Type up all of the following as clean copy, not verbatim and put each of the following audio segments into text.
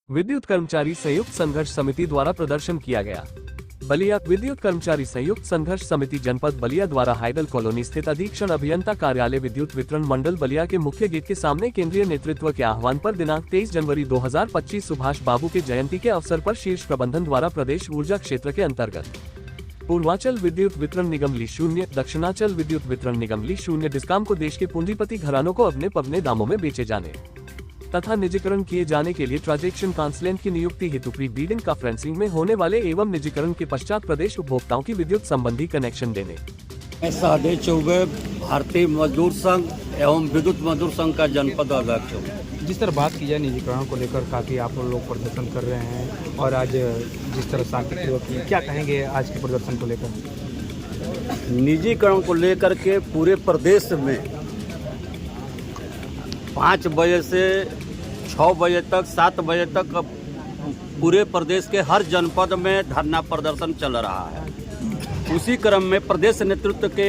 विद्युत कर्मचारी संयुक्त संघर्ष समिति द्वारा प्रदर्शन किया गया। बलिया विद्युत कर्मचारी संयुक्त संघर्ष समिति जनपद बलिया द्वारा हाइडल कॉलोनी स्थित अधीक्षण अभियंता कार्यालय विद्युत वितरण मंडल बलिया के मुख्य गेट के सामने केंद्रीय नेतृत्व के आह्वान पर दिनांक 23 जनवरी 2025 सुभाष बाबू के जयंती के अवसर पर शीर्ष प्रबंधन द्वारा प्रदेश ऊर्जा क्षेत्र के अंतर्गत पूर्वांचल विद्युत वितरण निगम ली0, दक्षिणांचल विद्युत वितरण निगम ली0 डिस्कॉम को देश के पूंजीपति घरानों को अपने दामों में बेचे जाने तथा निजीकरण किए जाने के लिए ट्रांजैक्शन काउंसलेंट की नियुक्ति हेतु प्री बिडिंग कॉन्फ्रेंसिंग में होने वाले एवं निजीकरण के पश्चात प्रदेश उपभोक्ताओं की विद्युत संबंधी कनेक्शन देने। सहदेव चौबे भारतीय मजदूर संघ एवं विद्युत मजदूर संघ का जनपद अध्यक्ष हूँ। जिस तरह बात की जाए निजीकरण को लेकर काफ़ी आप लोग प्रदर्शन कर रहे हैं और आज जिस तरह शांतिपूर्वक क्या कहेंगे आज के प्रदर्शन को लेकर? निजीकरण को लेकर के पूरे प्रदेश में 5 बजे से 6 बजे तक 7 बजे तक पूरे प्रदेश के हर जनपद में धरना प्रदर्शन चल रहा है। उसी क्रम में प्रदेश नेतृत्व के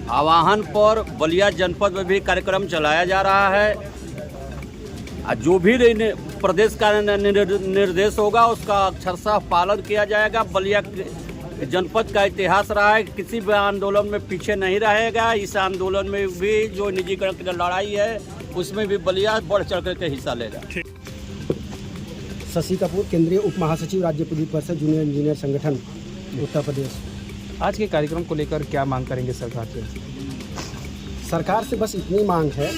आह्वान पर बलिया जनपद में भी कार्यक्रम चलाया जा रहा है। जो भी प्रदेश का निर्देश होगा उसका अक्षरशः पालन किया जाएगा। बलिया जनपद का इतिहास रहा है, किसी भी आंदोलन में पीछे नहीं रहेगा। इस आंदोलन में भी जो निजीकरण की लड़ाई है उसमें भी बलिया बढ़ चढ़ कर के हिस्सा लेगा। शशि कपूर, केंद्रीय उप महासचिव, राज्य पुलिस परिषद, जूनियर इंजीनियर संगठन, उत्तर प्रदेश। आज के कार्यक्रम को लेकर क्या मांग करेंगे सरकार से? सरकार से बस इतनी मांग है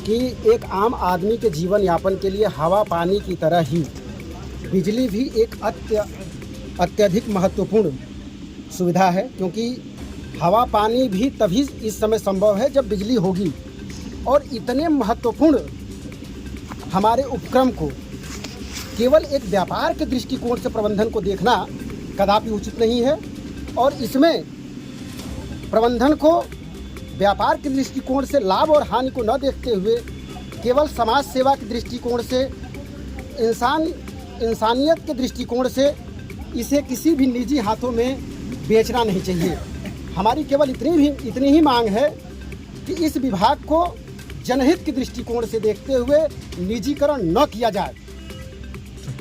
कि एक आम आदमी के जीवन यापन के लिए हवा पानी की तरह ही बिजली भी एक अत्यधिक महत्वपूर्ण सुविधा है, क्योंकि हवा पानी भी तभी इस समय संभव है जब बिजली होगी। और इतने महत्वपूर्ण हमारे उपक्रम को केवल एक व्यापार के दृष्टिकोण से प्रबंधन को देखना कदापि उचित नहीं है। और इसमें प्रबंधन को व्यापार के दृष्टिकोण से लाभ और हानि को न देखते हुए केवल समाज सेवा के दृष्टिकोण से, इंसानियत के दृष्टिकोण से इसे किसी भी निजी हाथों में बेचना नहीं चाहिए। हमारी केवल इतनी ही मांग है कि इस विभाग को जनहित के दृष्टिकोण से देखते हुए निजीकरण न किया जाए।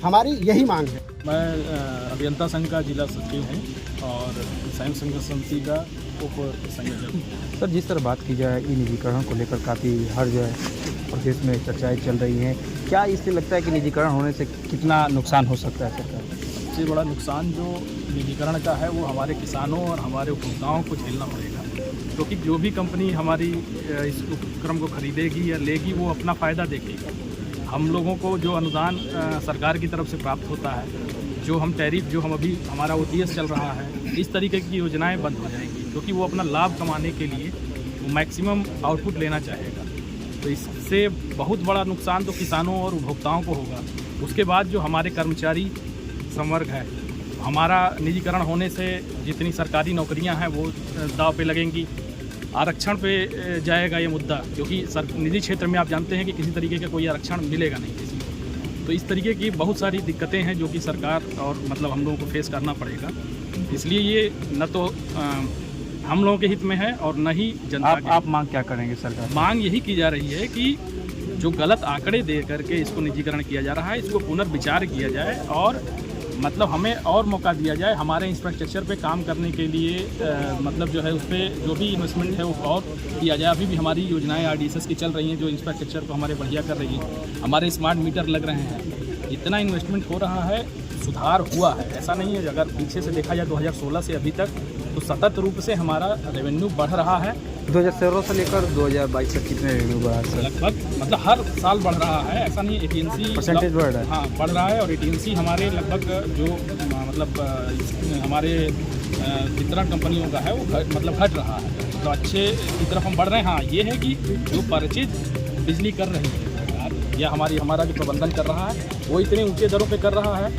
हमारी यही मांग है। मैं अभियंता संघ का जिला सचिव हूँ और संयुक्त संघर्ष समिति का उप संयोजक। सर, जिस तरह बात की जाए ई निजीकरण को लेकर काफ़ी हर जगह प्रदेश में चर्चाएं चल रही हैं, क्या इससे लगता है कि निजीकरण होने से कितना नुकसान हो सकता है सरकार? सबसे बड़ा नुकसान जो निजीकरण का है वो हमारे किसानों और हमारे उपभोक्ताओं को झेलना पड़ेगा, क्योंकि जो भी कंपनी हमारी इस उपक्रम को खरीदेगी या लेगी वो अपना फ़ायदा देखेगी। हम लोगों को जो अनुदान सरकार की तरफ से प्राप्त होता है, जो हम टैरिफ जो हम अभी हमारा OTS चल रहा है, इस तरीके की योजनाएं बंद हो जाएंगी, क्योंकि वो अपना लाभ कमाने के लिए वो मैक्सिमम आउटपुट लेना चाहेगा। तो इससे बहुत बड़ा नुकसान तो किसानों और उपभोक्ताओं को होगा। उसके बाद जो हमारे कर्मचारी संवर्ग है, हमारा निजीकरण होने से जितनी सरकारी नौकरियां हैं वो दाव पे लगेंगी। आरक्षण पे जाएगा ये मुद्दा, क्योंकि निजी क्षेत्र में आप जानते हैं कि किसी तरीके का कोई आरक्षण मिलेगा नहीं किसी को। तो इस तरीके की बहुत सारी दिक्कतें हैं जो कि सरकार और मतलब हम लोगों को फेस करना पड़ेगा। इसलिए ये न तो हम लोगों के हित में है और न ही जनता के। आप मांग क्या करेंगे सरकार? मांग यही की जा रही है कि जो गलत आंकड़े दे करके इसको निजीकरण किया जा रहा है, इसको पुनर्विचार किया जाए और मतलब हमें और मौका दिया जाए हमारे इंफ्रास्ट्रक्चर पे काम करने के लिए। मतलब जो है उस पर जो भी इन्वेस्टमेंट है वो और किया जाए। अभी भी हमारी योजनाएं RDSS की चल रही हैं जो इंफ्रास्ट्रक्चर को हमारे बढ़िया कर रही हैं। हमारे स्मार्ट मीटर लग रहे हैं, इतना इन्वेस्टमेंट हो रहा है, सुधार हुआ है। ऐसा नहीं है, अगर पीछे से देखा जाए 2016 से अभी तक तो सतत रूप से हमारा रेवेन्यू बढ़ रहा है। 2016 से लेकर 2022 तक कितने रेवेन्यू बढ़ा है? लगभग मतलब हर साल बढ़ रहा है, ऐसा नहीं। AT&C परसेंटेज बढ़ रहा है? हाँ, बढ़ रहा है। और AT&C हमारे लगभग जो मतलब हमारे वितरण कंपनियों का है वो मतलब घट रहा है, तो अच्छे की तरफ हम बढ़ रहे हैं। हाँ, ये है कि जो परचेज बिजली कर रही है सरकार या हमारा जो प्रबंधन कर रहा है वो इतने ऊँचे दरों पर कर रहा है,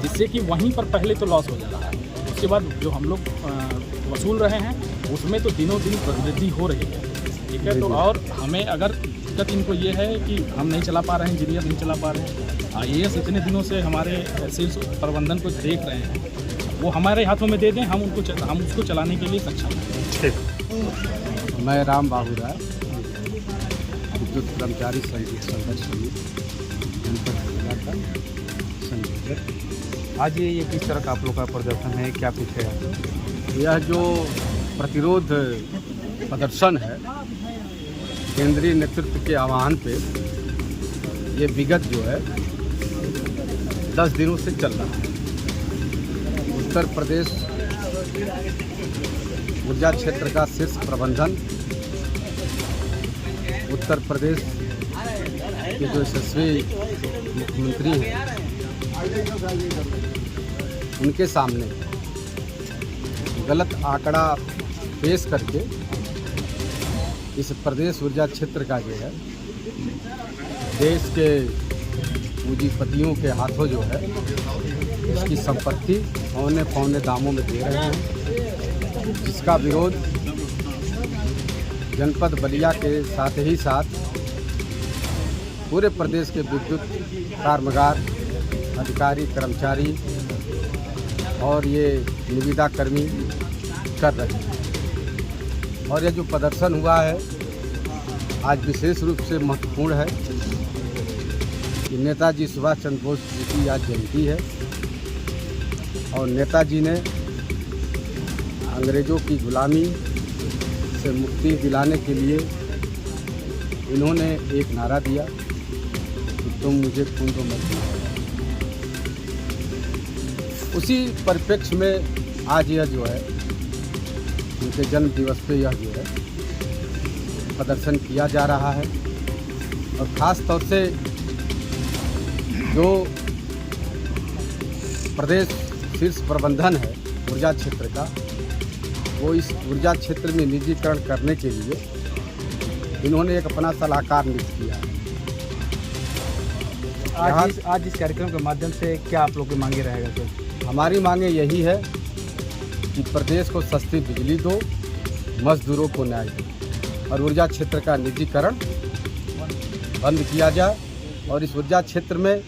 जिससे कि वहीं पर पहले तो लॉस हो जा रहा है। उसके बाद जो हम लोग वसूल रहे हैं उसमें तो दिनों दिन वृद्धि हो रही है। ठीक है, तो और हमें अगर दिक्कत इनको ये है कि हम नहीं चला पा रहे हैं, इंजीनियर नहीं चला पा रहे हैं। IAS इतने दिनों से हमारे सेल्स प्रबंधन को देख रहे हैं, वो हमारे हाथों में दे दें, हम उसको चलाने के लिए सक्षम हैं। मैं राम बाबू राय, विद्युत कर्मचारी संघर्ष समिति जनपद बलिया का संयोजक। आज ये किस तरह का आप लोग का प्रदर्शन है, क्या कुछ है? यह जो प्रतिरोध प्रदर्शन है केंद्रीय नेतृत्व के आह्वान पे, ये विगत जो है 10 दिनों से चल रहा है। उत्तर प्रदेश ऊर्जा क्षेत्र का शीर्ष प्रबंधन, उत्तर प्रदेश के जो यशस्वी मुख्यमंत्री हैं उनके सामने गलत आंकड़ा पेश करके इस प्रदेश ऊर्जा क्षेत्र का जो है देश के पूंजीपतियों के हाथों जो है इसकी संपत्ति औने पौने दामों में दे रहे हैं, जिसका विरोध जनपद बलिया के साथ ही साथ पूरे प्रदेश के विद्युत कर्मगार, अधिकारी, कर्मचारी और ये निविदा कर्मी कर रहे हैं। और ये जो प्रदर्शन हुआ है आज विशेष रूप से महत्वपूर्ण है कि नेताजी सुभाष चंद्र बोस जी की आज जयंती है और नेताजी ने अंग्रेज़ों की गुलामी से मुक्ति दिलाने के लिए इन्होंने एक नारा दिया कि तुम मुझे खून दो मैं तुम्हें। उसी परिप्रेक्ष्य में आज यह जो है उनके जन्म दिवस पे यह जो है प्रदर्शन किया जा रहा है। और ख़ास तौर से जो प्रदेश शीर्ष प्रबंधन है ऊर्जा क्षेत्र का, वो इस ऊर्जा क्षेत्र में निजीकरण करने के लिए इन्होंने एक अपना सलाहकार नियुक्त किया है। आज इस कार्यक्रम के माध्यम से क्या आप लोग की मांगे रहेगा सर? हमारी मांगे यही है कि प्रदेश को सस्ती बिजली दो, मजदूरों को न्याय दो और ऊर्जा क्षेत्र का निजीकरण बंद किया जाए। और इस ऊर्जा क्षेत्र में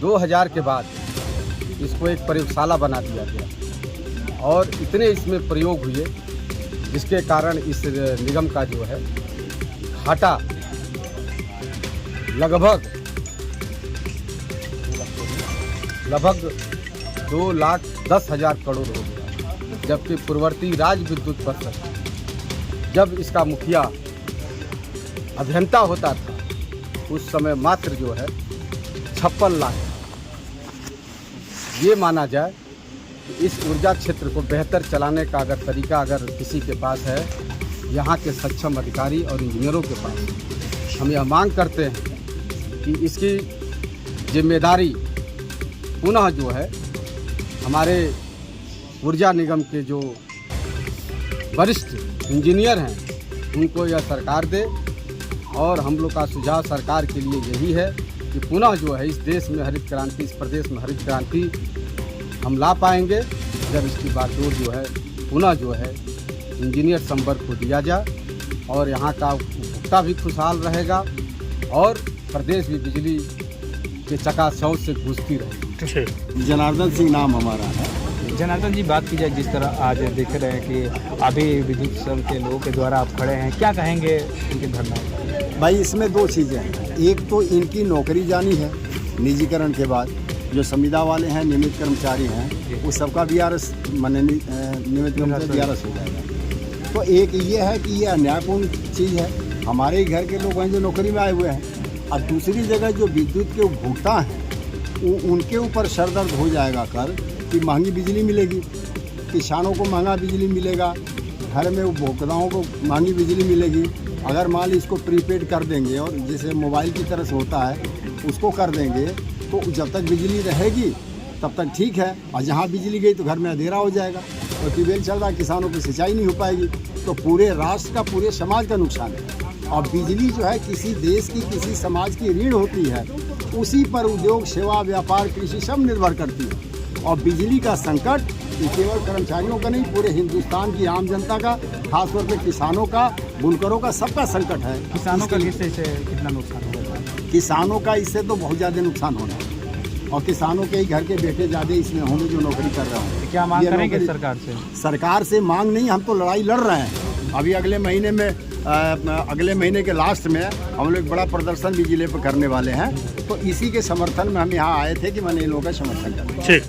2000 के बाद इसको एक प्रयोगशाला बना दिया गया और इतने इसमें प्रयोग हुए जिसके कारण इस निगम का जो है घाटा लगभग 2,10,000 करोड़ हो गया। जबकि पूर्ववर्ती राज्य विद्युत परिषद जब इसका मुखिया अभियंता होता था उस समय मात्र जो है 56 लाख। ये माना जाए कि इस ऊर्जा क्षेत्र को बेहतर चलाने का अगर तरीका अगर किसी के पास है, यहाँ के सक्षम अधिकारी और इंजीनियरों के पास, हम यह मांग करते हैं कि इसकी जिम्मेदारी पुनः जो है हमारे ऊर्जा निगम के जो वरिष्ठ इंजीनियर हैं उनको यह सरकार दे। और हम लोग का सुझाव सरकार के लिए यही है कि पुनः जो है इस देश में हरित क्रांति, इस प्रदेश में हरित क्रांति हम ला पाएंगे जब इसकी बागडोर जो है पुनः जो है इंजीनियर संवर्ग को दिया जाए और यहाँ का उपभोक्ता भी खुशहाल रहेगा और प्रदेश भी बिजली के चकाचौंध से गूंजती रहेगी। जनार्दन सिंह नाम हमारा है। जनार्दन जी, बात की जाए जिस तरह आज देख रहे हैं कि अभी विद्युत संघ के लोगों के द्वारा आप खड़े हैं, क्या कहेंगे इनके धरना? भाई इसमें दो चीज़ें हैं। एक तो इनकी नौकरी जानी है निजीकरण के बाद, जो संविदा वाले हैं, नियमित कर्मचारी हैं, वो सबका VRS नियमित कर्मचारी VRS हो जाएगा। तो एक ये है कि ये अन्यायपूर्ण चीज़ है, हमारे ही घर के लोग हैं जो नौकरी में आए हुए हैं। अब दूसरी जगह जो विद्युत के उपभोक्ता हैं उनके ऊपर सरदर्द हो जाएगा कर कि महंगी बिजली मिलेगी, किसानों को महंगा बिजली मिलेगा, घर में उपभोक्ताओं को महंगी बिजली मिलेगी। अगर मान ली इसको प्रीपेड कर देंगे और जैसे मोबाइल की तरह से होता है उसको कर देंगे तो जब तक बिजली रहेगी तब तक ठीक है, और जहाँ बिजली गई तो घर में अंधेरा हो जाएगा और ट्यूबवेल चल रहा है, किसानों की सिंचाई नहीं हो पाएगी, तो पूरे राष्ट्र का, पूरे समाज का नुकसान है। और बिजली जो है किसी देश की, किसी समाज की रीढ़ होती है, उसी पर उद्योग, सेवा, व्यापार, कृषि सब निर्भर करती है। और बिजली का संकट ये केवल कर्मचारियों का नहीं, पूरे हिंदुस्तान की आम जनता का, खासतौर पर किसानों का, बुनकरों का, सबका संकट है। किसानों का इससे कितना नुकसान होगा? किसानों का इससे तो बहुत ज़्यादा नुकसान होना है और किसानों के ही घर के बेटे ज़्यादा इसमें होंगे जो नौकरी कर रहे होंगे। क्या मांग करेंगे सरकार से? सरकार से मांग नहीं, हम तो लड़ाई लड़ रहे हैं। अभी अगले महीने में अगले महीने के लास्ट में हम लोग बड़ा प्रदर्शन भी जिले पर करने वाले हैं। तो इसी के समर्थन में हम यहाँ आए थे कि मैंने इन लोगों का समर्थन करें। ठीक।